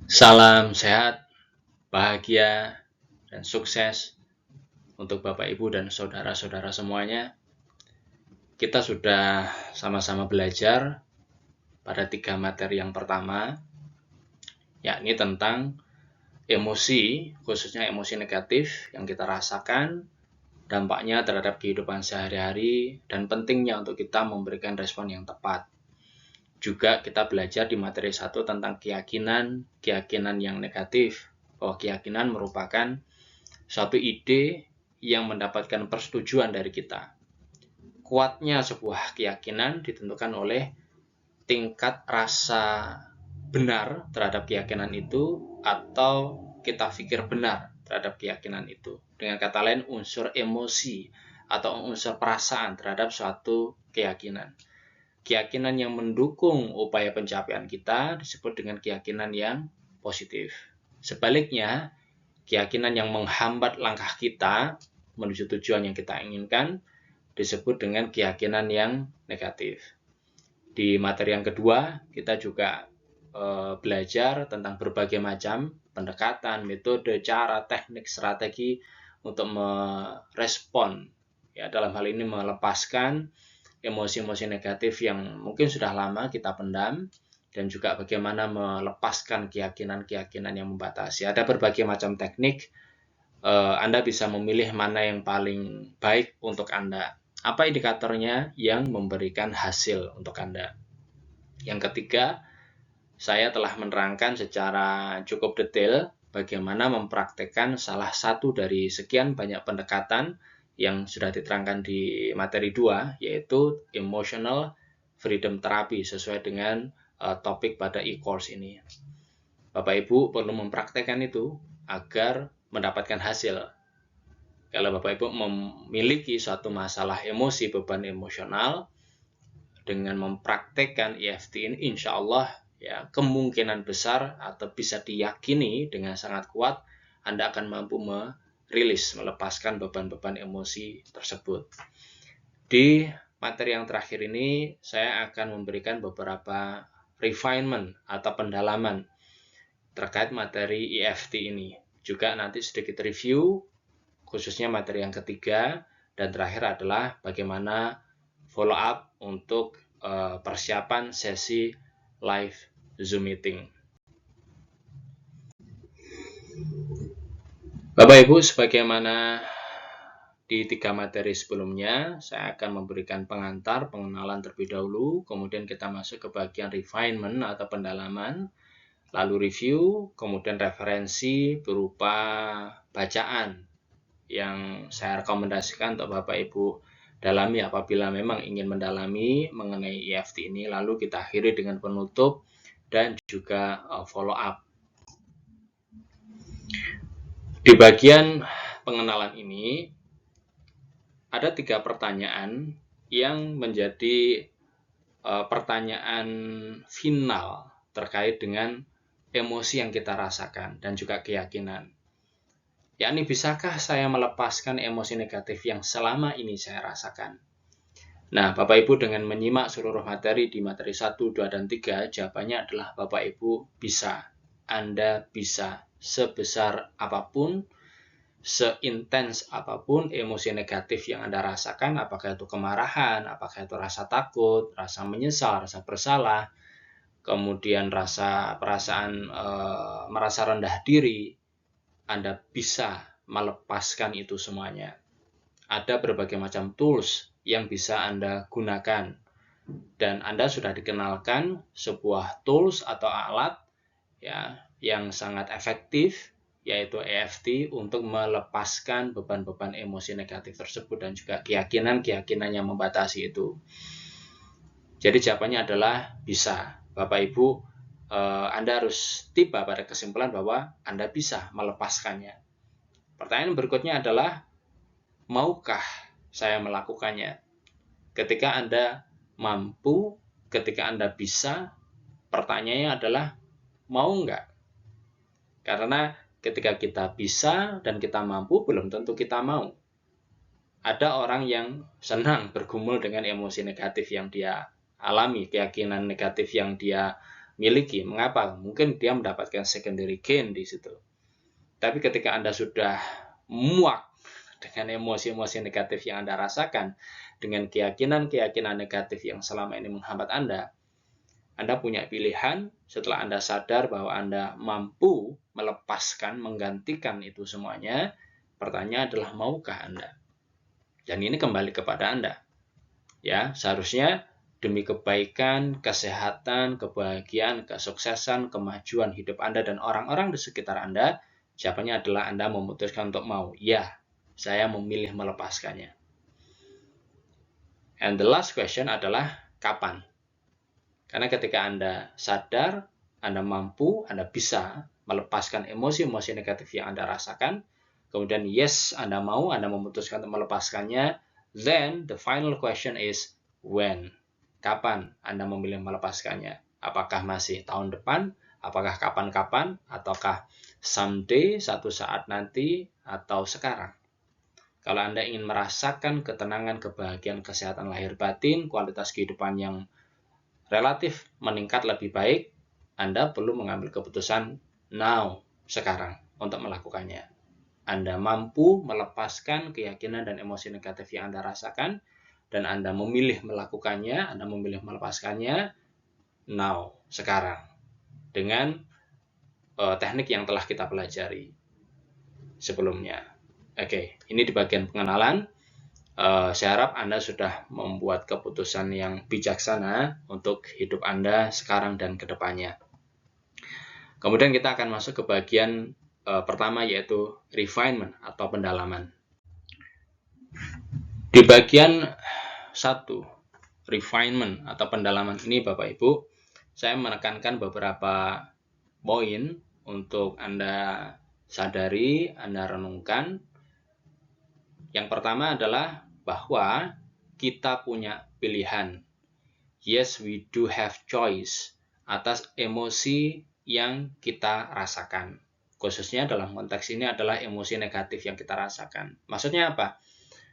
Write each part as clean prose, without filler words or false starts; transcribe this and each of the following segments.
Salam sehat, bahagia, dan sukses untuk Bapak, Ibu, dan saudara-saudara semuanya. Kita sudah sama-sama belajar pada 3 materi yang pertama, yakni tentang emosi, khususnya emosi negatif yang kita rasakan, dampaknya terhadap kehidupan sehari-hari, dan pentingnya untuk kita memberikan respon yang tepat. Juga kita belajar di materi 1 tentang keyakinan yang negatif, bahwa keyakinan merupakan suatu ide yang mendapatkan persetujuan dari kita. Kuatnya sebuah keyakinan ditentukan oleh tingkat rasa benar terhadap keyakinan itu atau kita pikir benar terhadap keyakinan itu. Dengan kata lain, unsur emosi atau unsur perasaan terhadap suatu keyakinan. Keyakinan yang mendukung upaya pencapaian kita disebut dengan keyakinan yang positif. Sebaliknya, keyakinan yang menghambat langkah kita menuju tujuan yang kita inginkan disebut dengan keyakinan yang negatif. Di materi yang kedua, kita juga belajar tentang berbagai macam pendekatan, metode, cara, teknik, strategi untuk merespon, ya, dalam hal ini melepaskan emosi-emosi negatif yang mungkin sudah lama kita pendam, dan juga bagaimana melepaskan keyakinan-keyakinan yang membatasi. Ada berbagai macam teknik, Anda bisa memilih mana yang paling baik untuk Anda. Apa indikatornya yang memberikan hasil untuk Anda? Yang ketiga, saya telah menerangkan secara cukup detail bagaimana mempraktekkan salah satu dari sekian banyak pendekatan yang sudah diterangkan di materi 2, yaitu Emotional Freedom Therapy, sesuai dengan topik pada e-course ini. Bapak Ibu perlu mempraktekkan itu agar mendapatkan hasil. Kalau Bapak Ibu memiliki suatu masalah emosi, beban emosional, dengan mempraktekkan EFT ini, insya Allah ya, kemungkinan besar atau bisa diyakini dengan sangat kuat Anda akan mampu melepaskan beban-beban emosi tersebut. Di materi yang terakhir ini, saya akan memberikan beberapa refinement atau pendalaman terkait materi EFT ini. Juga nanti sedikit review, khususnya materi yang ketiga, dan terakhir adalah bagaimana follow up untuk persiapan sesi live Zoom meeting. Bapak Ibu, sebagaimana di 3 materi sebelumnya, saya akan memberikan pengenalan terlebih dahulu, kemudian kita masuk ke bagian refinement atau pendalaman, lalu review, kemudian referensi berupa bacaan yang saya rekomendasikan untuk Bapak Ibu dalami apabila memang ingin mendalami mengenai EFT ini. Lalu kita akhiri dengan penutup dan juga follow up. Di bagian pengenalan ini ada 3 pertanyaan yang menjadi pertanyaan final terkait dengan emosi yang kita rasakan dan juga keyakinan. Yakni, bisakah saya melepaskan emosi negatif yang selama ini saya rasakan? Nah, Bapak Ibu dengan menyimak seluruh materi di materi 1, 2, dan 3, jawabannya adalah Bapak Ibu bisa. Anda bisa sebesar apapun, seintens apapun emosi negatif yang Anda rasakan, apakah itu kemarahan, apakah itu rasa takut, rasa menyesal, rasa bersalah, kemudian perasaan merasa rendah diri, Anda bisa melepaskan itu semuanya. Ada berbagai macam tools yang bisa Anda gunakan, dan Anda sudah dikenalkan sebuah tools atau alat ya yang sangat efektif, yaitu EFT, untuk melepaskan beban-beban emosi negatif tersebut dan juga keyakinan-keyakinan yang membatasi itu. Jadi jawabannya adalah bisa. Bapak Ibu, Anda harus tiba pada kesimpulan bahwa Anda bisa melepaskannya. Pertanyaan berikutnya adalah, maukah saya melakukannya? Ketika Anda mampu, ketika Anda bisa, pertanyaannya adalah, mau nggak? Karena ketika kita bisa dan kita mampu, belum tentu kita mau. Ada orang yang senang bergumul dengan emosi negatif yang dia alami, keyakinan negatif yang dia miliki. Mengapa? Mungkin dia mendapatkan secondary gain di situ. Tapi ketika Anda sudah muak dengan emosi-emosi negatif yang Anda rasakan, dengan keyakinan-keyakinan negatif yang selama ini menghambat Anda punya pilihan setelah Anda sadar bahwa Anda mampu melepaskan, menggantikan itu semuanya. Pertanyaan adalah, maukah Anda? Dan ini kembali kepada Anda. Ya, seharusnya demi kebaikan, kesehatan, kebahagiaan, kesuksesan, kemajuan hidup Anda dan orang-orang di sekitar Anda, jawabannya adalah Anda memutuskan untuk mau. Ya, saya memilih melepaskannya. And the last question adalah kapan? Karena ketika Anda sadar, Anda mampu, Anda bisa melepaskan emosi-emosi negatif yang Anda rasakan, kemudian yes, Anda mau, Anda memutuskan untuk melepaskannya, then the final question is when? Kapan Anda memilih melepaskannya? Apakah masih tahun depan? Apakah kapan-kapan? Ataukah someday, satu saat nanti? Atau sekarang? Kalau Anda ingin merasakan ketenangan, kebahagiaan, kesehatan lahir batin, kualitas kehidupan yang relatif meningkat lebih baik, Anda perlu mengambil keputusan now, sekarang, untuk melakukannya. Anda mampu melepaskan keyakinan dan emosi negatif yang Anda rasakan, dan Anda memilih melakukannya, Anda memilih melepaskannya now, sekarang, dengan teknik yang telah kita pelajari sebelumnya. Oke, ini di bagian pengenalan. Saya harap Anda sudah membuat keputusan yang bijaksana untuk hidup Anda sekarang dan ke depannya. Kemudian kita akan masuk ke bagian pertama, yaitu refinement atau pendalaman. Di bagian 1, refinement atau pendalaman ini, Bapak Ibu, saya menekankan beberapa poin untuk Anda sadari, Anda renungkan. Yang pertama adalah bahwa kita punya pilihan. Yes, we do have choice atas emosi yang kita rasakan. Khususnya dalam konteks ini adalah emosi negatif yang kita rasakan. Maksudnya apa?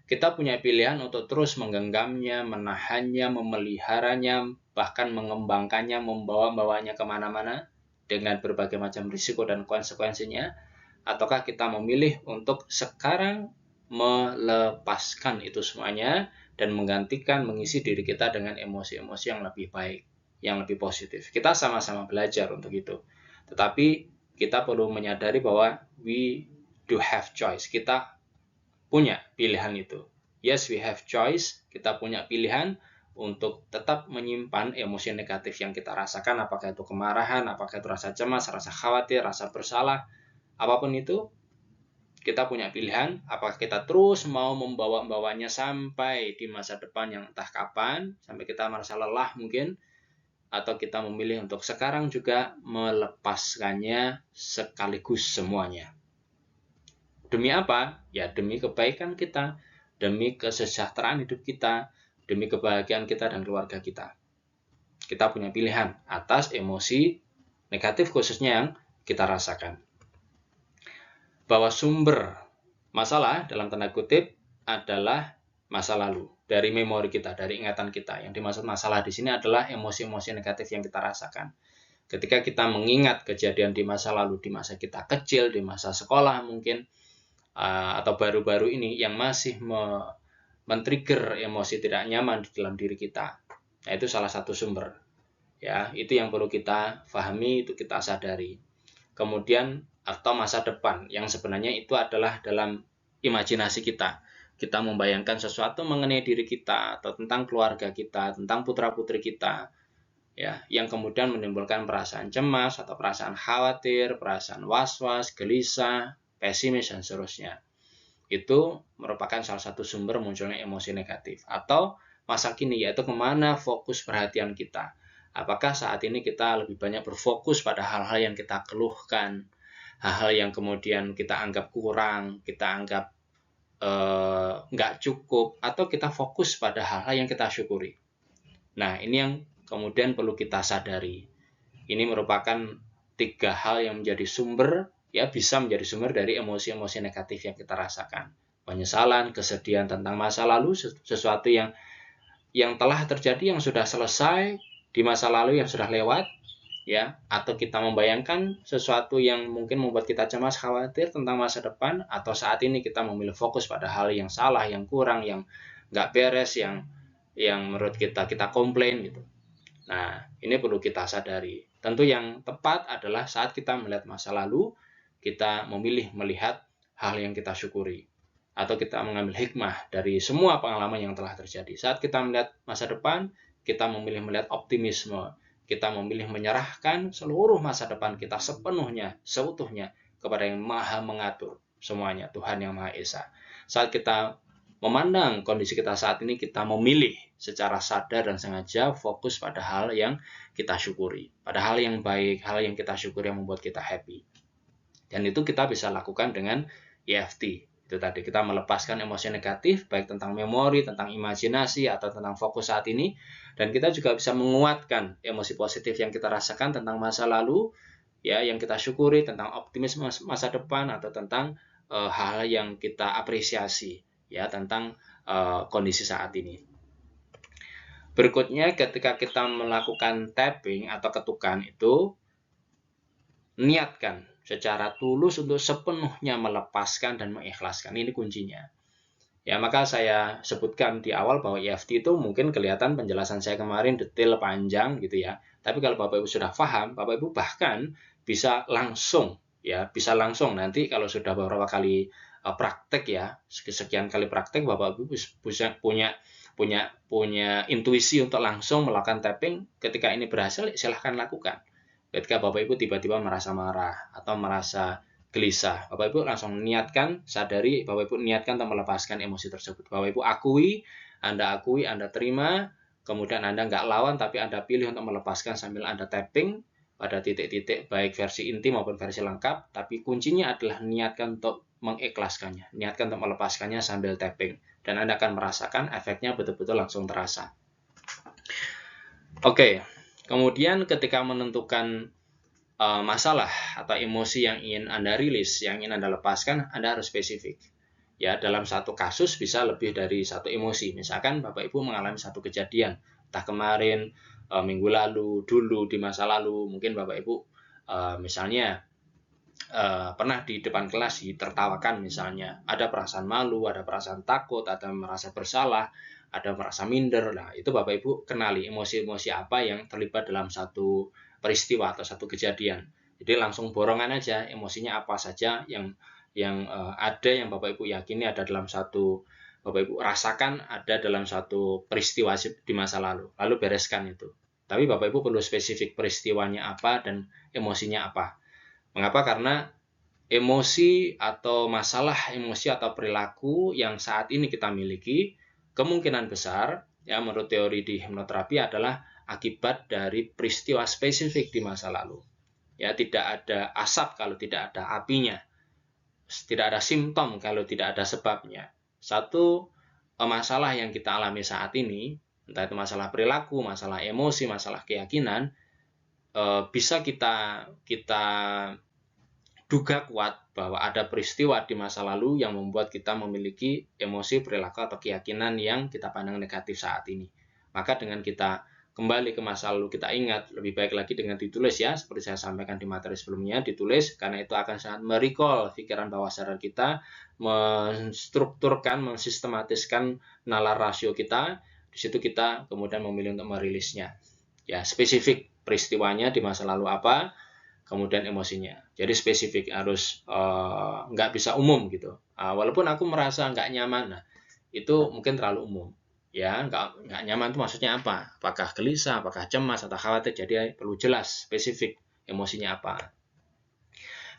Kita punya pilihan untuk terus menggenggamnya, menahannya, memeliharanya, bahkan mengembangkannya, membawanya kemana-mana dengan berbagai macam risiko dan konsekuensinya. Ataukah kita memilih untuk sekarang melepaskan itu semuanya dan menggantikan, mengisi diri kita dengan emosi-emosi yang lebih baik, yang lebih positif. Kita sama-sama belajar untuk itu. Tetapi kita perlu menyadari bahwa we do have choice. Kita punya pilihan itu. Yes, we have choice. Kita punya pilihan untuk tetap menyimpan emosi negatif yang kita rasakan, apakah itu kemarahan, apakah itu rasa cemas, rasa khawatir, rasa bersalah, apapun itu. Kita punya pilihan, apakah kita terus mau membawanya sampai di masa depan yang entah kapan, sampai kita merasa lelah mungkin, atau kita memilih untuk sekarang juga melepaskannya sekaligus semuanya. Demi apa? Ya demi kebaikan kita, demi kesejahteraan hidup kita, demi kebahagiaan kita dan keluarga kita. Kita punya pilihan atas emosi negatif khususnya yang kita rasakan. Bahwa sumber masalah dalam tanda kutip adalah masa lalu, dari memori kita, dari ingatan kita. Yang dimaksud masalah di sini adalah emosi-emosi negatif yang kita rasakan. Ketika kita mengingat kejadian di masa lalu, di masa kita kecil, di masa sekolah mungkin, atau baru-baru ini yang masih men-trigger emosi tidak nyaman di dalam diri kita. Nah, itu salah satu sumber. Ya, itu yang perlu kita pahami, itu kita sadari. Kemudian atau masa depan yang sebenarnya itu adalah dalam imajinasi kita. Kita membayangkan sesuatu mengenai diri kita atau tentang keluarga kita, tentang putra-putri kita, ya, yang kemudian menimbulkan perasaan cemas atau perasaan khawatir, perasaan was-was, gelisah, pesimis dan seterusnya. Itu merupakan salah satu sumber munculnya emosi negatif. Atau masa kini, yaitu kemana fokus perhatian kita. Apakah saat ini kita lebih banyak berfokus pada hal-hal yang kita keluhkan, hal-hal yang kemudian kita anggap kurang, kita anggap nggak cukup, atau kita fokus pada hal-hal yang kita syukuri. Nah, ini yang kemudian perlu kita sadari. Ini merupakan 3 hal yang menjadi sumber, ya bisa menjadi sumber dari emosi-emosi negatif yang kita rasakan. Penyesalan, kesedihan tentang masa lalu, sesuatu yang telah terjadi, yang sudah selesai, di masa lalu yang sudah lewat, ya, atau kita membayangkan sesuatu yang mungkin membuat kita cemas, khawatir tentang masa depan, atau saat ini kita memilih fokus pada hal yang salah, yang kurang, yang nggak beres, yang menurut kita komplain gitu. Nah, ini perlu kita sadari. Tentu yang tepat adalah saat kita melihat masa lalu, kita memilih melihat hal yang kita syukuri, atau kita mengambil hikmah dari semua pengalaman yang telah terjadi. Saat kita melihat masa depan, kita memilih melihat optimisme. Kita memilih menyerahkan seluruh masa depan kita sepenuhnya, seutuhnya kepada yang Maha mengatur semuanya, Tuhan yang Maha Esa. Saat kita memandang kondisi kita saat ini, kita memilih secara sadar dan sengaja fokus pada hal yang kita syukuri, pada hal yang baik, hal yang kita syukuri yang membuat kita happy. Dan itu kita bisa lakukan dengan EFT. Itu tadi, kita melepaskan emosi negatif, baik tentang memori, tentang imajinasi, atau tentang fokus saat ini. Dan kita juga bisa menguatkan emosi positif yang kita rasakan tentang masa lalu, ya, yang kita syukuri, tentang optimisme masa depan, atau tentang hal yang kita apresiasi, ya, tentang kondisi saat ini. Berikutnya, ketika kita melakukan tapping atau ketukan itu, niatkan secara tulus untuk sepenuhnya melepaskan dan mengikhlaskan. Ini kuncinya. Ya, maka saya sebutkan di awal bahwa EFT itu mungkin kelihatan penjelasan saya kemarin detail panjang gitu ya. Tapi kalau Bapak Ibu sudah paham, Bapak Ibu bahkan bisa langsung nanti kalau sudah beberapa kali praktek ya, sekian kali praktek, Bapak Ibu bisa punya intuisi untuk langsung melakukan tapping. Ketika ini berhasil, silahkan lakukan. Ketika Bapak Ibu tiba-tiba merasa marah atau merasa gelisah, Bapak Ibu langsung niatkan, sadari, Bapak Ibu niatkan untuk melepaskan emosi tersebut. Bapak Ibu akui, Anda terima, kemudian Anda nggak lawan, tapi Anda pilih untuk melepaskan sambil Anda tapping pada titik-titik, baik versi inti maupun versi lengkap, tapi kuncinya adalah niatkan untuk mengikhlaskannya, niatkan untuk melepaskannya sambil tapping, dan Anda akan merasakan efeknya betul-betul langsung terasa. Oke. Kemudian ketika menentukan masalah atau emosi yang ingin Anda rilis, yang ingin Anda lepaskan, Anda harus spesifik. Ya, dalam satu kasus bisa lebih dari satu emosi. Misalkan Bapak Ibu mengalami satu kejadian, entah kemarin, minggu lalu, dulu, di masa lalu, mungkin Bapak Ibu misalnya pernah di depan kelas ditertawakan misalnya, ada perasaan malu, ada perasaan takut, ada merasa bersalah, ada merasa minder. Nah, itu Bapak Ibu kenali emosi-emosi apa yang terlibat dalam satu peristiwa atau satu kejadian. Jadi langsung borongan aja emosinya apa saja yang ada, yang Bapak Ibu yakini ada dalam satu, Bapak Ibu rasakan ada dalam satu peristiwa di masa lalu. Lalu bereskan itu. Tapi Bapak Ibu perlu spesifik peristiwanya apa dan emosinya apa. Mengapa? Karena emosi atau masalah emosi atau perilaku yang saat ini kita miliki kemungkinan besar, ya, menurut teori di hipnoterapi adalah akibat dari peristiwa spesifik di masa lalu. Ya, tidak ada asap kalau tidak ada apinya. Tidak ada simptom kalau tidak ada sebabnya. Satu masalah yang kita alami saat ini, entah itu masalah perilaku, masalah emosi, masalah keyakinan, bisa kita duga kuat bahwa ada peristiwa di masa lalu yang membuat kita memiliki emosi, perilaku, atau keyakinan yang kita pandang negatif saat ini. Maka dengan kita kembali ke masa lalu, kita ingat, lebih baik lagi dengan ditulis ya, seperti saya sampaikan di materi sebelumnya, ditulis, karena itu akan sangat merecall pikiran bawah sadar kita, menstrukturkan, mensistematiskan nalar rasio kita. Di situ kita kemudian memilih untuk merilisnya. Ya, spesifik peristiwanya di masa lalu apa, kemudian emosinya. Jadi spesifik, harus nggak bisa umum gitu. Walaupun aku merasa nggak nyaman, nah, itu mungkin terlalu umum. Ya, nggak nyaman itu maksudnya apa? Apakah gelisah, apakah cemas, atau khawatir? Jadi perlu jelas, spesifik emosinya apa.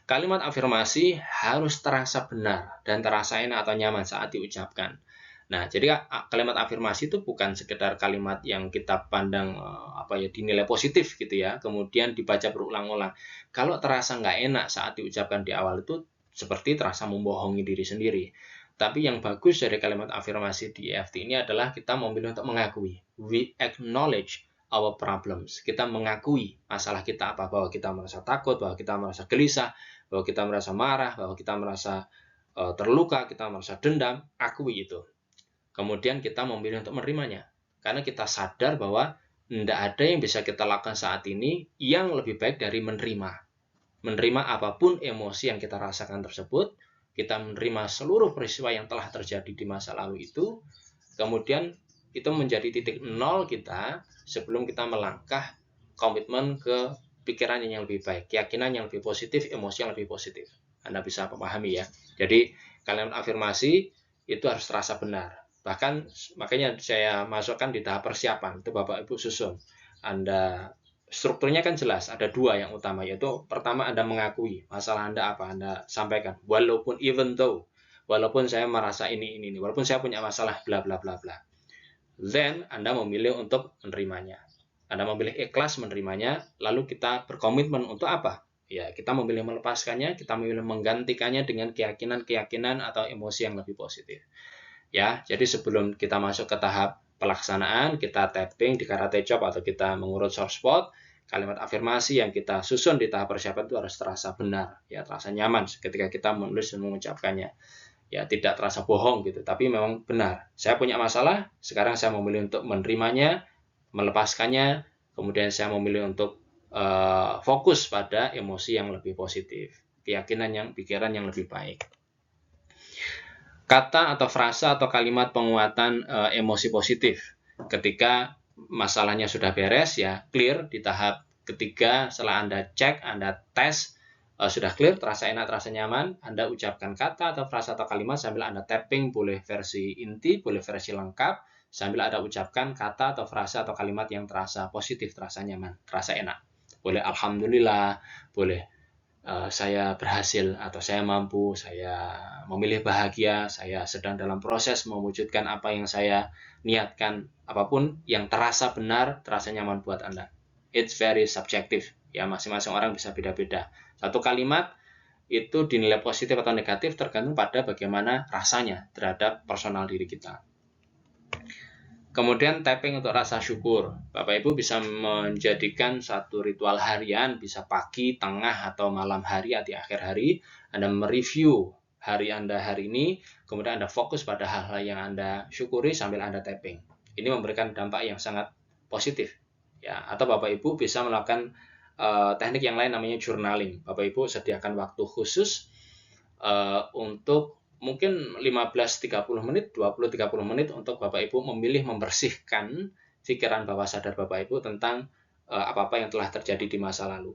Kalimat afirmasi harus terasa benar dan terasa enak atau nyaman saat diucapkan. Nah, jadi kalimat afirmasi itu bukan sekedar kalimat yang kita pandang dinilai positif gitu ya, kemudian dibaca berulang-ulang. Kalau terasa nggak enak saat diucapkan di awal, itu seperti terasa membohongi diri sendiri. Tapi yang bagus dari kalimat afirmasi di EFT ini adalah kita memilih untuk mengakui. We acknowledge our problems. Kita mengakui masalah kita apa, bahwa kita merasa takut, bahwa kita merasa gelisah, bahwa kita merasa marah, bahwa kita merasa terluka, kita merasa dendam. Akui itu. Kemudian kita memilih untuk menerimanya, karena kita sadar bahwa tidak ada yang bisa kita lakukan saat ini yang lebih baik dari menerima apapun emosi yang kita rasakan tersebut. Kita menerima seluruh peristiwa yang telah terjadi di masa lalu itu, kemudian itu menjadi titik nol kita sebelum kita melangkah komitmen ke pikiran yang lebih baik, keyakinan yang lebih positif, emosi yang lebih positif. Anda bisa memahami ya. Jadi kalimat afirmasi itu harus terasa benar. Bahkan makanya saya masukkan di tahap persiapan, itu Bapak Ibu susun. Anda strukturnya kan jelas, ada dua yang utama, yaitu pertama Anda mengakui masalah Anda apa, Anda sampaikan, walaupun saya merasa ini, walaupun saya punya masalah bla bla bla bla. Then Anda memilih untuk menerimanya. Anda memilih ikhlas menerimanya, lalu kita berkomitmen untuk apa? Ya, kita memilih melepaskannya, kita memilih menggantikannya dengan keyakinan-keyakinan atau emosi yang lebih positif. Ya, jadi sebelum kita masuk ke tahap pelaksanaan, kita tapping di Karate Chop atau kita mengurut soft spot, kalimat afirmasi yang kita susun di tahap persiapan itu harus terasa benar, ya terasa nyaman ketika kita menulis dan mengucapkannya. Ya tidak terasa bohong gitu, tapi memang benar. Saya punya masalah, sekarang saya memilih untuk menerimanya, melepaskannya, kemudian saya memilih untuk fokus pada emosi yang lebih positif, pikiran yang lebih baik. Kata atau frasa atau kalimat penguatan emosi positif ketika masalahnya sudah beres, ya clear di tahap ketiga. Setelah Anda cek, Anda tes, sudah clear, terasa enak, terasa nyaman, Anda ucapkan kata atau frasa atau kalimat sambil Anda tapping, boleh versi inti, boleh versi lengkap, sambil Anda ucapkan kata atau frasa atau kalimat yang terasa positif, terasa nyaman, terasa enak. Boleh alhamdulillah, boleh saya berhasil, atau saya mampu, saya memilih bahagia, saya sedang dalam proses mewujudkan apa yang saya niatkan, apapun yang terasa benar, terasa nyaman buat Anda. It's very subjective, ya masing-masing orang bisa beda-beda. Satu kalimat itu dinilai positif atau negatif tergantung pada bagaimana rasanya terhadap personal diri kita. Kemudian tapping untuk rasa syukur. Bapak Ibu bisa menjadikan satu ritual harian, bisa pagi, tengah, atau malam hari, di akhir hari. Anda mereview hari Anda hari ini, kemudian Anda fokus pada hal-hal yang Anda syukuri sambil Anda tapping. Ini memberikan dampak yang sangat positif. Ya, atau Bapak Ibu bisa melakukan teknik yang lain namanya journaling. Bapak Ibu sediakan waktu khusus untuk mungkin 15-30 menit, 20-30 menit untuk Bapak Ibu memilih membersihkan pikiran bawah sadar Bapak Ibu tentang apa-apa yang telah terjadi di masa lalu.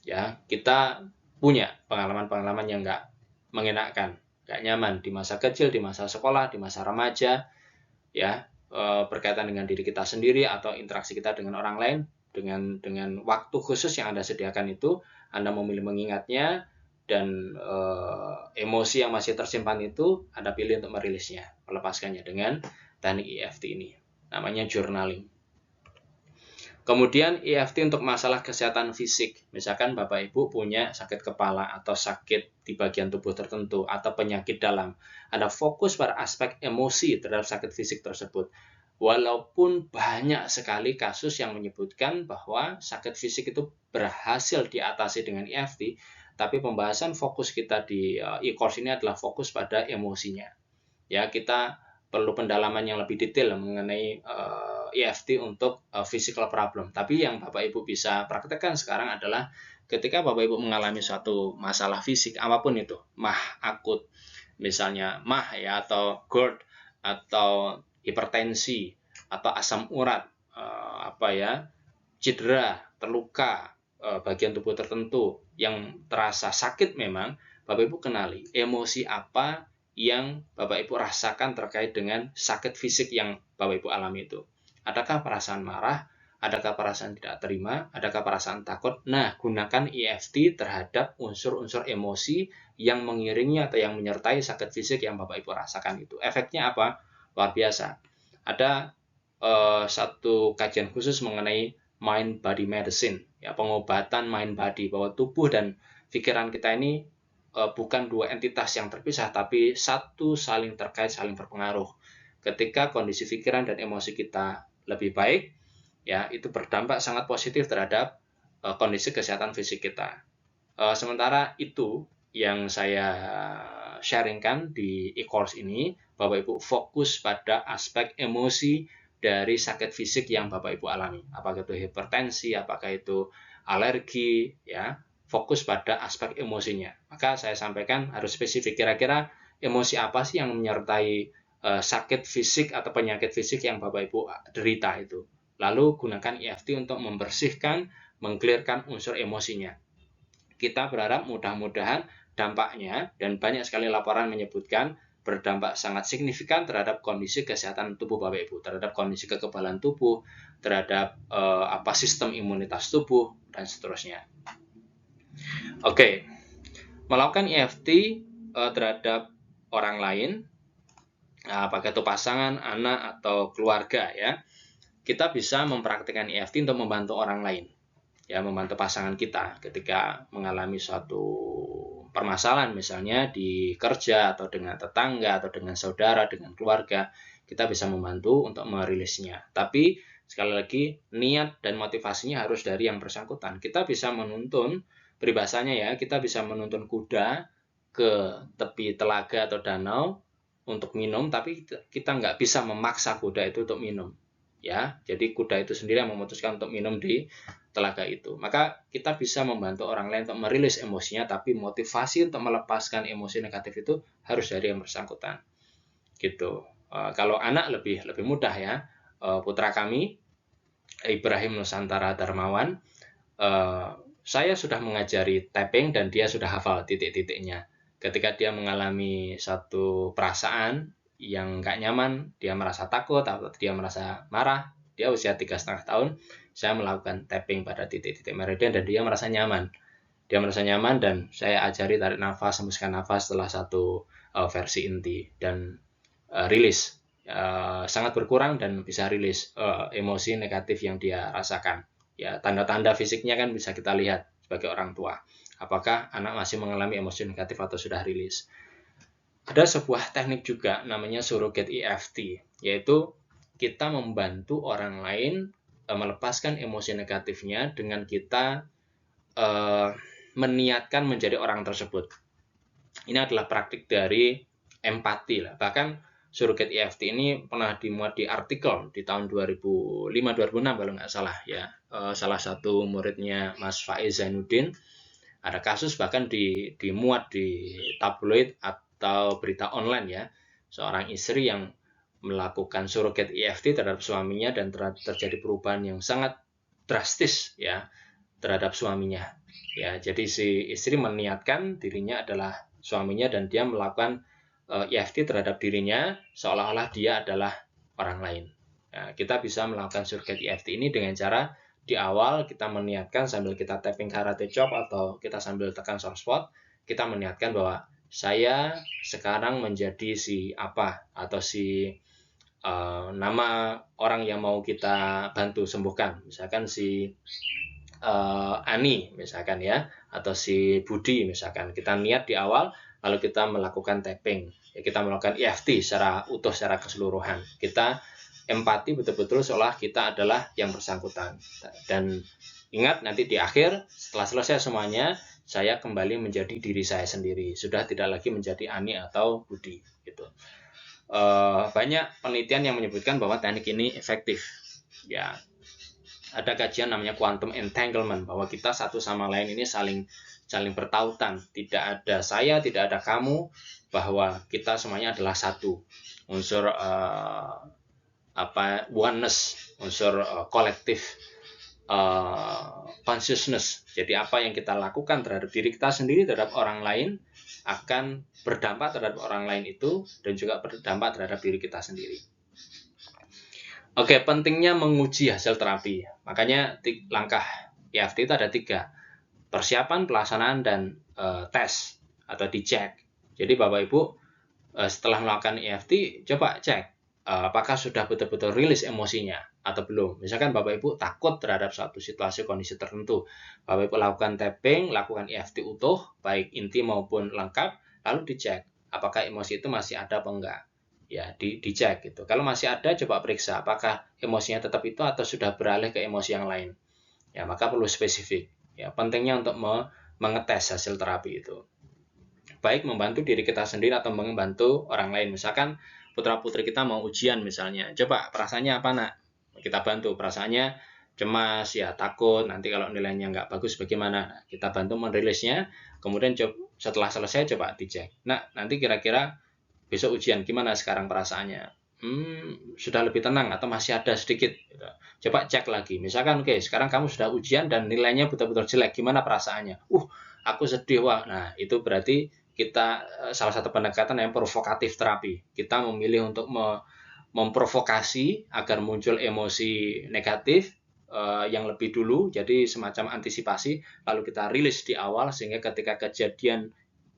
Ya, kita punya pengalaman-pengalaman yang nggak mengenakan, nggak nyaman di masa kecil, di masa sekolah, di masa remaja, ya berkaitan dengan diri kita sendiri atau interaksi kita dengan orang lain. Dengan waktu khusus yang Anda sediakan itu, Anda memilih mengingatnya, dan emosi yang masih tersimpan itu Anda pilih untuk merilisnya, melepaskannya dengan teknik EFT ini. Namanya journaling. Kemudian EFT untuk masalah kesehatan fisik. Misalkan Bapak Ibu punya sakit kepala atau sakit di bagian tubuh tertentu atau penyakit dalam. Anda fokus pada aspek emosi terhadap sakit fisik tersebut. Walaupun banyak sekali kasus yang menyebutkan bahwa sakit fisik itu berhasil diatasi dengan EFT, tapi pembahasan fokus kita di e-course ini adalah fokus pada emosinya. Ya, kita perlu pendalaman yang lebih detail mengenai EFT untuk physical problem. Tapi yang Bapak Ibu bisa praktekkan sekarang adalah ketika Bapak Ibu mengalami suatu masalah fisik apapun itu, mah akut, misalnya mah ya, atau GERD, atau hipertensi, atau asam urat, cedera, terluka, bagian tubuh tertentu yang terasa sakit, memang Bapak Ibu kenali emosi apa yang Bapak Ibu rasakan terkait dengan sakit fisik yang Bapak Ibu alami itu. Adakah perasaan marah? Adakah perasaan tidak terima? Adakah perasaan takut? Nah, gunakan EFT terhadap unsur-unsur emosi yang mengiringi atau yang menyertai sakit fisik yang Bapak Ibu rasakan itu. Efeknya apa? Luar biasa. Ada satu kajian khusus mengenai mind body medicine, ya, pengobatan mind body, bahwa tubuh dan pikiran kita ini bukan dua entitas yang terpisah, tapi satu, saling terkait, saling berpengaruh. Ketika kondisi pikiran dan emosi kita lebih baik, ya, itu berdampak sangat positif terhadap kondisi kesehatan fisik kita. Sementara itu yang saya sharingkan di e-course ini, Bapak Ibu fokus pada aspek emosi dari sakit fisik yang Bapak Ibu alami. Apakah itu hipertensi, apakah itu alergi, ya. Fokus pada aspek emosinya. Maka saya sampaikan harus spesifik, kira-kira emosi apa sih yang menyertai sakit fisik atau penyakit fisik yang Bapak Ibu derita itu. Lalu gunakan EFT untuk membersihkan, mengclearkan unsur emosinya. Kita berharap mudah-mudahan dampaknya, dan banyak sekali laporan menyebutkan berdampak sangat signifikan terhadap kondisi kesehatan tubuh Bapak Ibu, terhadap kondisi kekebalan tubuh, terhadap sistem imunitas tubuh, dan seterusnya. Oke, melakukan EFT terhadap orang lain, apakah itu pasangan, anak, atau keluarga, ya, kita bisa mempraktikkan EFT untuk membantu orang lain, ya, membantu pasangan kita ketika mengalami suatu permasalahan, misalnya di kerja atau dengan tetangga atau dengan saudara, dengan keluarga, kita bisa membantu untuk merilisnya. Tapi sekali lagi, niat dan motivasinya harus dari yang bersangkutan. Kita bisa menuntun, peribahasanya ya, kita bisa menuntun kuda ke tepi telaga atau danau untuk minum, tapi kita nggak bisa memaksa kuda itu untuk minum. Ya, jadi kuda itu sendiri yang memutuskan untuk minum di telaga itu. Maka kita bisa membantu orang lain untuk merilis emosinya, tapi motivasi untuk melepaskan emosi negatif itu harus dari yang bersangkutan. Gitu. Kalau anak lebih mudah ya. Putra kami Ibrahim Nusantara Darmawan, saya sudah mengajari tapping dan dia sudah hafal titik-titiknya. Ketika dia mengalami satu perasaan yang nggak nyaman, dia merasa takut atau dia merasa marah, dia usia 3,5 tahun, saya melakukan tapping pada titik-titik meridian dan dia merasa nyaman. Dia merasa nyaman dan saya ajari tarik nafas, hembuskan nafas setelah satu versi inti dan rilis. Sangat berkurang dan bisa rilis emosi negatif yang dia rasakan. Ya, tanda-tanda fisiknya kan bisa kita lihat sebagai orang tua. Apakah anak masih mengalami emosi negatif atau sudah rilis? Ada sebuah teknik juga namanya surrogate EFT, yaitu kita membantu orang lain melepaskan emosi negatifnya dengan kita meniatkan menjadi orang tersebut. Ini adalah praktik dari empati lah. Bahkan surrogate EFT ini pernah dimuat di artikel di tahun 2005-2006 kalau nggak salah ya. Salah satu muridnya Mas Faiz Zainuddin, ada kasus bahkan dimuat di tabloid atau berita online ya. Seorang istri yang melakukan surrogate EFT terhadap suaminya dan terjadi perubahan yang sangat drastis ya terhadap suaminya. Ya, jadi si istri meniatkan dirinya adalah suaminya dan dia melakukan EFT terhadap dirinya seolah-olah dia adalah orang lain. Nah, kita bisa melakukan surrogate EFT ini dengan cara di awal kita meniatkan sambil kita tapping karate chop atau kita sambil tekan soft spot, kita meniatkan bahwa saya sekarang menjadi si apa atau si nama orang yang mau kita bantu sembuhkan, misalkan si Ani misalkan ya, atau si Budi misalkan. Kita niat di awal, lalu kita melakukan tapping, ya, kita melakukan EFT secara utuh, secara keseluruhan. Kita empati betul-betul seolah kita adalah yang bersangkutan. Dan ingat nanti di akhir, setelah selesai semuanya, saya kembali menjadi diri saya sendiri. Sudah tidak lagi menjadi Ani atau Budi. Gitu. Banyak penelitian yang menyebutkan bahwa teknik ini efektif. Ya, ada kajian namanya quantum entanglement, bahwa kita satu sama lain ini saling bertautan. Tidak ada saya, tidak ada kamu, bahwa kita semuanya adalah satu. Unsur oneness, unsur kolektif consciousness. Jadi apa yang kita lakukan terhadap diri kita sendiri, terhadap orang lain, akan berdampak terhadap orang lain itu dan juga berdampak terhadap diri kita sendiri. Oke, pentingnya menguji hasil terapi. Makanya langkah EFT itu ada 3. Persiapan, pelaksanaan, dan tes atau dicek. Jadi Bapak Ibu setelah melakukan EFT, coba cek apakah sudah betul-betul rilis emosinya atau belum. Misalkan Bapak Ibu takut terhadap suatu situasi kondisi tertentu. Bapak Ibu lakukan tapping, lakukan EFT utuh, baik inti maupun lengkap, lalu dicek apakah emosi itu masih ada apa enggak. Ya, dicek gitu. Kalau masih ada, coba periksa apakah emosinya tetap itu atau sudah beralih ke emosi yang lain. Ya, maka perlu spesifik. Ya, pentingnya untuk mengetes hasil terapi itu. Baik membantu diri kita sendiri atau membantu orang lain. Misalkan putra-putri kita mau ujian misalnya. Coba perasaannya apa nak? Kita bantu. Perasaannya cemas, ya takut, nanti kalau nilainya nggak bagus bagaimana? Nah, kita bantu merilisnya, kemudian setelah selesai coba dicek. Nah, nanti kira-kira besok ujian gimana sekarang perasaannya? Sudah lebih tenang atau masih ada sedikit? Coba cek lagi. Misalkan, oke, sekarang kamu sudah ujian dan nilainya betul-betul jelek, gimana perasaannya? Aku sedih, wah. Nah, itu berarti kita salah satu pendekatan yang provokatif terapi. Kita memilih untuk memprovokasi agar muncul emosi negatif yang lebih dulu, jadi semacam antisipasi, lalu kita rilis di awal sehingga ketika kejadian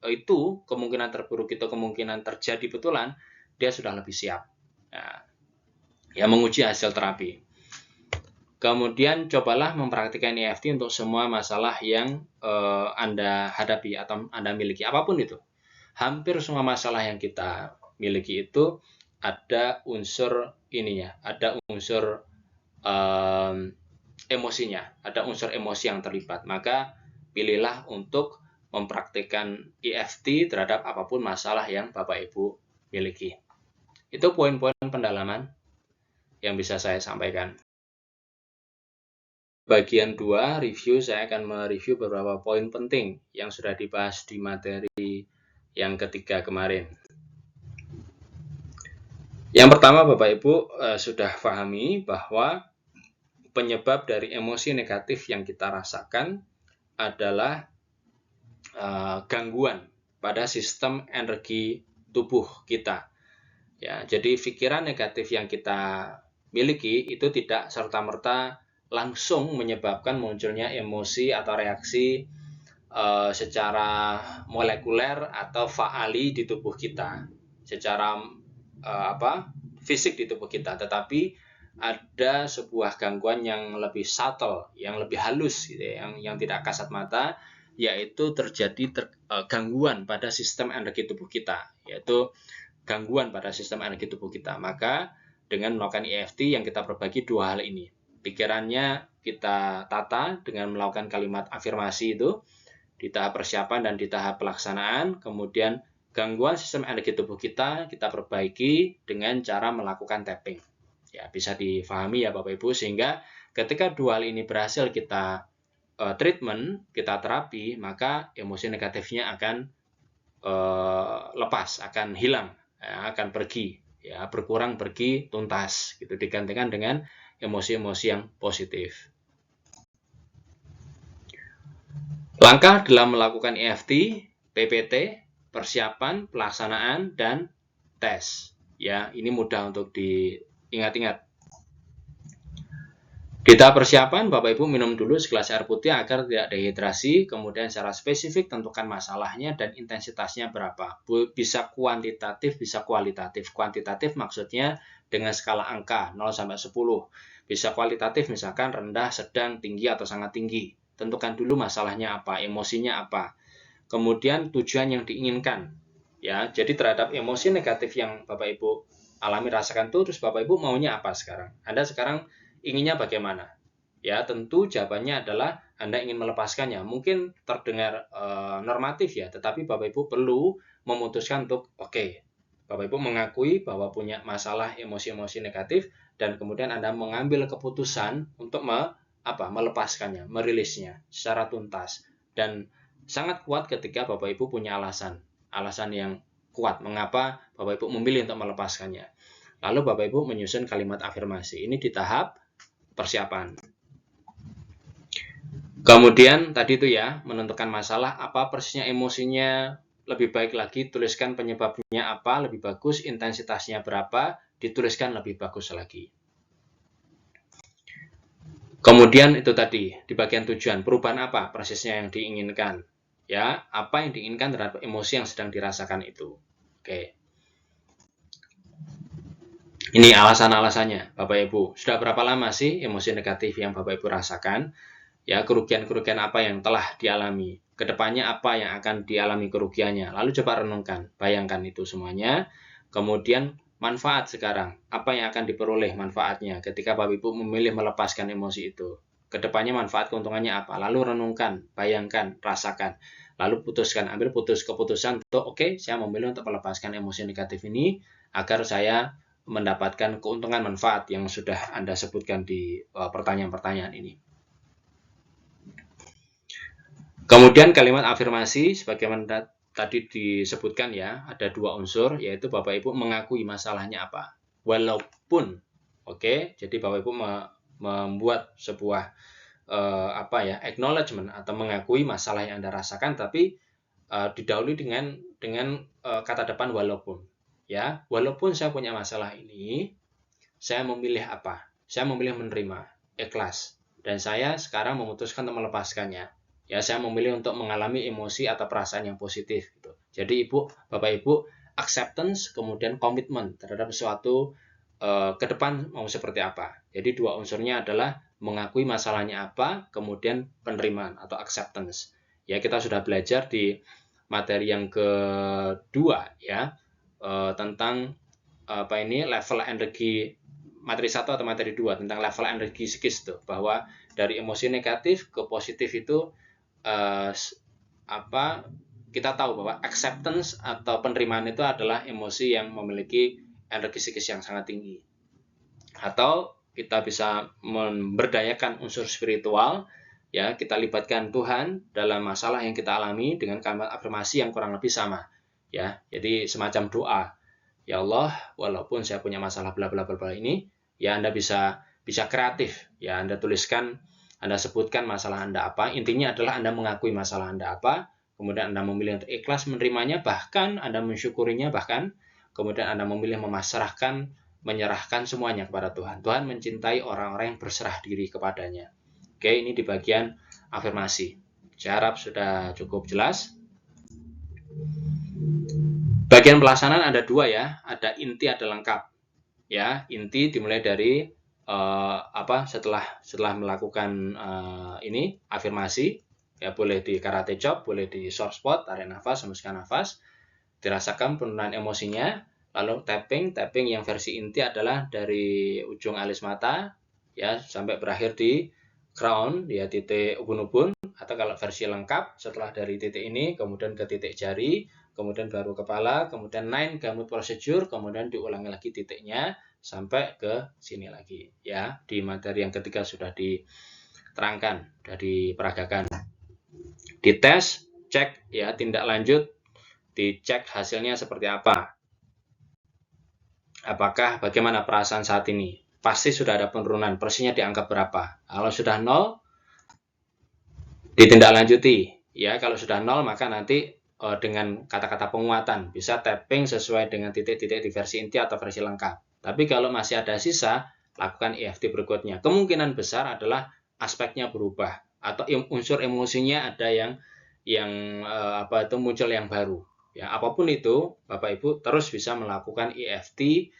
itu kemungkinan terburuk itu kemungkinan terjadi betulan, dia sudah lebih siap. Nah, ya menguji hasil terapi. Kemudian cobalah mempraktikkan EFT untuk semua masalah yang Anda hadapi atau Anda miliki, apapun itu. Hampir semua masalah yang kita miliki itu ada unsur ininya, ada unsur emosinya, ada unsur emosi yang terlibat. Maka pilihlah untuk mempraktikkan EFT terhadap apapun masalah yang Bapak Ibu miliki. Itu poin-poin pendalaman yang bisa saya sampaikan. Bagian 2, review, saya akan mereview beberapa poin penting yang sudah dibahas di materi yang ketiga kemarin. Yang pertama, Bapak Ibu sudah pahami bahwa penyebab dari emosi negatif yang kita rasakan adalah gangguan pada sistem energi tubuh kita. Ya, jadi pikiran negatif yang kita miliki itu tidak serta-merta langsung menyebabkan munculnya emosi atau reaksi secara molekuler atau faali di tubuh kita, secara fisik di tubuh kita, tetapi ada sebuah gangguan yang lebih subtle, yang lebih halus, gitu ya, yang tidak kasat mata, yaitu terjadi gangguan pada sistem energi tubuh kita, yaitu gangguan pada sistem energi tubuh kita. Maka dengan melakukan EFT yang kita berbagi dua hal ini. Pikirannya kita tata dengan melakukan kalimat afirmasi itu di tahap persiapan dan di tahap pelaksanaan. Kemudian gangguan sistem energi tubuh kita perbaiki dengan cara melakukan tapping. Ya, bisa difahami ya Bapak Ibu, sehingga ketika dua hal ini berhasil kita treatment, kita terapi, maka emosi negatifnya akan lepas, akan hilang, ya, akan pergi, ya, berkurang, pergi, tuntas, gitu, digantikan dengan emosi-emosi yang positif. Langkah dalam melakukan EFT, PPT, persiapan, pelaksanaan, dan tes. Ya, ini mudah untuk diingat-ingat. Di tahap persiapan, Bapak Ibu minum dulu segelas air putih agar tidak dehidrasi, kemudian secara spesifik tentukan masalahnya dan intensitasnya berapa. Bisa kuantitatif, bisa kualitatif. Kuantitatif maksudnya dengan skala angka 0 sampai 10. Bisa kualitatif misalkan rendah, sedang, tinggi, atau sangat tinggi. Tentukan dulu masalahnya apa, emosinya apa. Kemudian tujuan yang diinginkan. Ya, jadi terhadap emosi negatif yang Bapak Ibu alami, rasakan itu, terus Bapak Ibu maunya apa sekarang? Anda sekarang inginnya bagaimana? Ya, tentu jawabannya adalah Anda ingin melepaskannya. Mungkin terdengar normatif ya, tetapi Bapak Ibu perlu memutuskan untuk Bapak Ibu mengakui bahwa punya masalah emosi-emosi negatif dan kemudian Anda mengambil keputusan untuk melepaskannya, merilisnya secara tuntas. Dan sangat kuat ketika Bapak Ibu punya alasan yang kuat mengapa Bapak Ibu memilih untuk melepaskannya. Lalu Bapak Ibu menyusun kalimat afirmasi. Ini di tahap persiapan. Kemudian tadi itu ya, menentukan masalah, apa persisnya emosinya, lebih baik lagi tuliskan penyebabnya apa, lebih bagus, intensitasnya berapa, dituliskan lebih bagus lagi. Kemudian itu tadi, di bagian tujuan, perubahan apa persisnya yang diinginkan. Ya, apa yang diinginkan terhadap emosi yang sedang dirasakan itu. Oke. Ini alasan-alasannya, Bapak Ibu. Sudah berapa lama sih emosi negatif yang Bapak Ibu rasakan? Ya, kerugian-kerugian apa yang telah dialami? Kedepannya apa yang akan dialami kerugiannya? Lalu coba renungkan, bayangkan itu semuanya. Kemudian manfaat sekarang, apa yang akan diperoleh manfaatnya ketika Bapak Ibu memilih melepaskan emosi itu? Kedepannya manfaat keuntungannya apa? Lalu renungkan, bayangkan, rasakan. Lalu putuskan, ambil keputusan untuk saya memilih untuk melepaskan emosi negatif ini agar saya mendapatkan keuntungan manfaat yang sudah Anda sebutkan di pertanyaan-pertanyaan ini. Kemudian kalimat afirmasi sebagaimana tadi disebutkan ya, ada dua unsur, yaitu Bapak Ibu mengakui masalahnya apa. Walaupun, oke, jadi Bapak Ibu membuat sebuah acknowledgement atau mengakui masalah yang Anda rasakan, tapi didahului dengan kata depan walaupun. Ya, walaupun saya punya masalah ini, saya memilih apa? Saya memilih menerima, ikhlas, dan saya sekarang memutuskan untuk melepaskannya. Ya, saya memilih untuk mengalami emosi atau perasaan yang positif. Gitu. Jadi Bapak Ibu, acceptance kemudian komitmen terhadap sesuatu ke depan mau seperti apa. Jadi dua unsurnya adalah mengakui masalahnya apa, kemudian penerimaan atau acceptance. Ya, kita sudah belajar di materi yang kedua ya tentang level energi materi 1 atau materi 2 tentang level energi psikis tuh, bahwa dari emosi negatif ke positif itu kita tahu bahwa acceptance atau penerimaan itu adalah emosi yang memiliki energi psikis yang sangat tinggi. Atau kita bisa memberdayakan unsur spiritual, ya, kita libatkan Tuhan dalam masalah yang kita alami dengan kalimat afirmasi yang kurang lebih sama, ya. Jadi semacam doa. Ya Allah, walaupun saya punya masalah bla bla bla ini, ya Anda bisa kreatif, ya Anda tuliskan, Anda sebutkan masalah Anda apa. Intinya adalah Anda mengakui masalah Anda apa, kemudian Anda memilih untuk ikhlas menerimanya, bahkan Anda mensyukurinya, bahkan kemudian Anda memilih menyerahkan semuanya kepada Tuhan. Tuhan mencintai orang-orang yang berserah diri kepadanya. Oke, ini di bagian afirmasi. Saya harap sudah cukup jelas. Bagian pelaksanaan ada dua ya, ada inti, ada lengkap. Ya, inti dimulai dari setelah melakukan ini afirmasi, ya boleh di karate chop, boleh di short spot, tarik nafas, hembuskan nafas, dirasakan penurunan emosinya, lalu tapping yang versi inti adalah dari ujung alis mata ya sampai berakhir di crown, ya titik ubun-ubun, atau kalau versi lengkap setelah dari titik ini kemudian ke titik jari, kemudian baru kepala, kemudian 9 gamut procedure, kemudian diulangi lagi titiknya sampai ke sini lagi ya. Di materi yang ketiga sudah diterangkan, sudah diperagakan. Dites, cek ya, tindak lanjut, dicek hasilnya seperti apa. Apakah bagaimana perasaan saat ini? Pasti sudah ada penurunan, persisnya dianggap berapa. Kalau sudah 0, ditindaklanjuti. Ya, kalau sudah 0 maka nanti dengan kata-kata penguatan bisa tapping sesuai dengan titik-titik di versi inti atau versi lengkap. Tapi kalau masih ada sisa, lakukan EFT berikutnya. Kemungkinan besar adalah aspeknya berubah atau unsur emosinya ada yang muncul yang baru. Ya, apapun itu, Bapak Ibu terus bisa melakukan EFT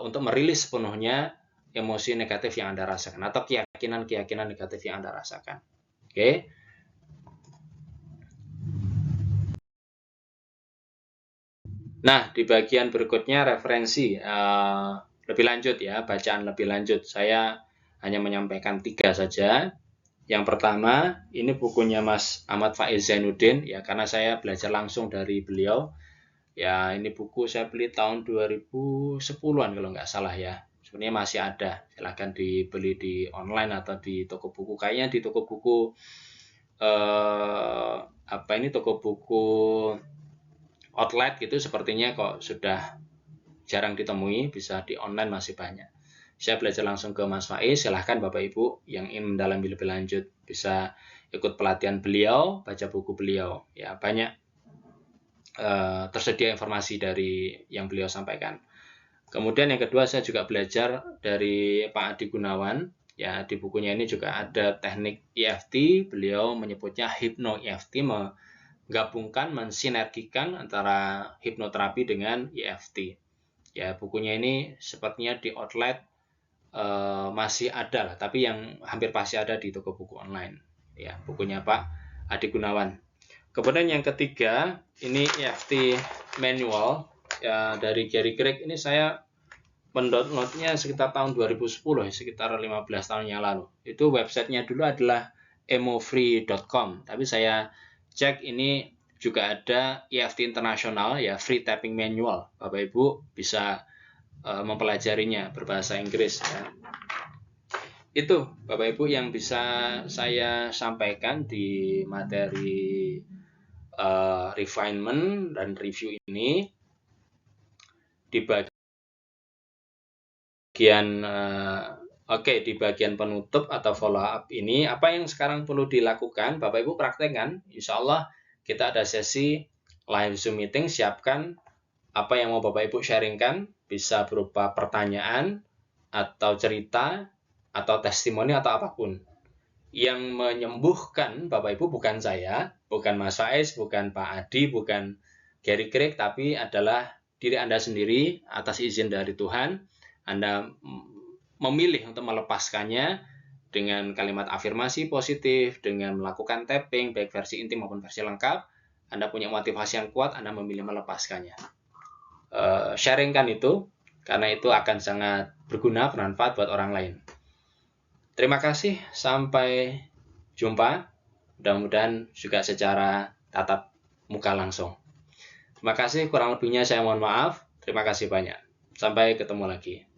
untuk merilis sepenuhnya emosi negatif yang Anda rasakan atau keyakinan negatif yang Anda rasakan. Oke. Nah, di bagian berikutnya referensi lebih lanjut ya, bacaan lebih lanjut. Saya hanya menyampaikan 3 saja. Yang pertama, ini bukunya Mas Ahmad Faiz Zainuddin ya, karena saya belajar langsung dari beliau. Ya, ini buku saya beli tahun 2010-an kalau nggak salah ya. Sebenarnya masih ada. Silahkan dibeli di online atau di toko buku. Kayaknya di toko buku toko buku outlet gitu sepertinya kok sudah jarang ditemui, bisa di online masih banyak. Saya belajar langsung ke Mas Faiz, silahkan Bapak Ibu yang ingin mendalami lebih lanjut bisa ikut pelatihan beliau, baca buku beliau. Ya, banyak tersedia informasi dari yang beliau sampaikan. Kemudian yang kedua saya juga belajar dari Pak Adi Gunawan. Ya, di bukunya ini juga ada teknik EFT, beliau menyebutnya Hypno EFT, menggabungkan, mensinergikan antara hipnoterapi dengan EFT. Ya, bukunya ini sepertinya di outlet masih ada lah, tapi yang hampir pasti ada di toko buku online. Ya, bukunya Pak Adi Gunawan. Kemudian yang ketiga, ini EFT manual ya, dari Gary Craig. Ini saya mendownloadnya sekitar tahun 2010, sekitar 15 tahun yang lalu. Itu websitenya dulu adalah emofree.com, tapi saya cek ini juga ada EFT Internasional ya, free typing manual. Bapak Ibu bisa mempelajarinya berbahasa Inggris ya. Itu Bapak Ibu yang bisa saya sampaikan di materi refinement dan review ini. Di bagian di bagian penutup atau follow up ini, apa yang sekarang perlu dilakukan, Bapak Ibu praktekkan. Insya Allah kita ada sesi live Zoom meeting, siapkan apa yang mau Bapak Ibu sharingkan, bisa berupa pertanyaan, atau cerita, atau testimoni, atau apapun. Yang menyembuhkan Bapak Ibu bukan saya, bukan Mas Faiz, bukan Pak Adi, bukan Gary Craig, tapi adalah diri Anda sendiri atas izin dari Tuhan. Anda memilih untuk melepaskannya dengan kalimat afirmasi positif, dengan melakukan tapping, baik versi intim maupun versi lengkap. Anda punya motivasi yang kuat, Anda memilih melepaskannya. Sharingkan itu, karena itu akan sangat berguna, bermanfaat buat orang lain. Terima kasih, sampai jumpa. Mudah-mudahan juga secara tatap muka langsung. Terima kasih, kurang lebihnya saya mohon maaf. Terima kasih banyak. Sampai ketemu lagi.